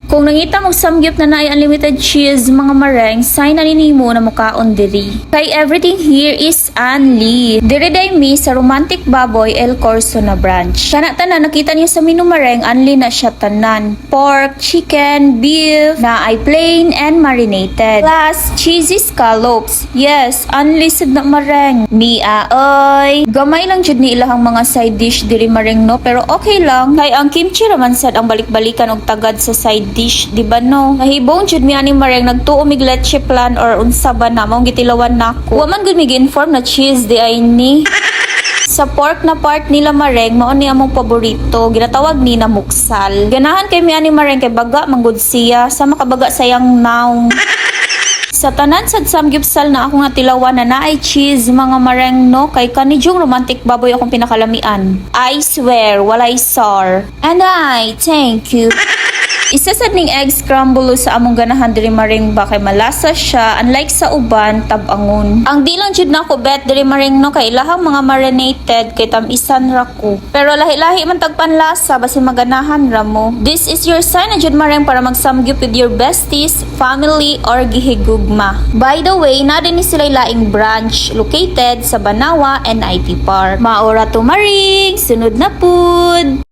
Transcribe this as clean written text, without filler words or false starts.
Kung nangita mong samgyup na naay unlimited cheese mga mareng, sign na ninimo na mukaon diri. Kay everything here is unli. Diri day mi sa Romantic Baboy El Corso na branch. Kana tanan nakita niyo sa menu mareng, unli na siya tanan. Pork, chicken, beef, na ay plain and marinated. Plus, cheesy scallops. Yes, unli sad na mareng. Mia oy. Gamay lang jud ni ilahang mga side dish diri mareng no, pero okay lang. Kay ang kimchi raman sad ang balik-balikan og tagad sa side dish, di ba no? Nahibong jud mi ani mareng nagtuo mig leche plan or unsa ba na mao gitilawan nako. Wa man gud mi gi-inform na cheese di ay ni. Sa pork na part nila mareng, mao ni among paborito, ginatawag ni na muksal. Ganahan kay mi ani mareng kay baga manggod siya, sa makabaga sayang naong. Sa tanan sad samgyupsal na ako nga tilawan na naay cheese mga mareng no, kay kanijong Romantic Baboy akong pinakalamian. I swear, walay sar. And I thank you. Isa sad ning egg scramble sa among ganahan diri mareng ba kay malasa siya, unlike sa uban tabangon. Ang di lang jud nako bet diri mareng no kay ilahang mga marinated kay tamisan ra ko. Pero lahi-lahi man tagpanlasa basi maganahan ra mo. This is your sign na jud mareng para magsamgyup with your besties, family or gihigugma. By the way, na din ni sila laing branch located sa Banawa and IT Park. Maora to maring, sunod na pud.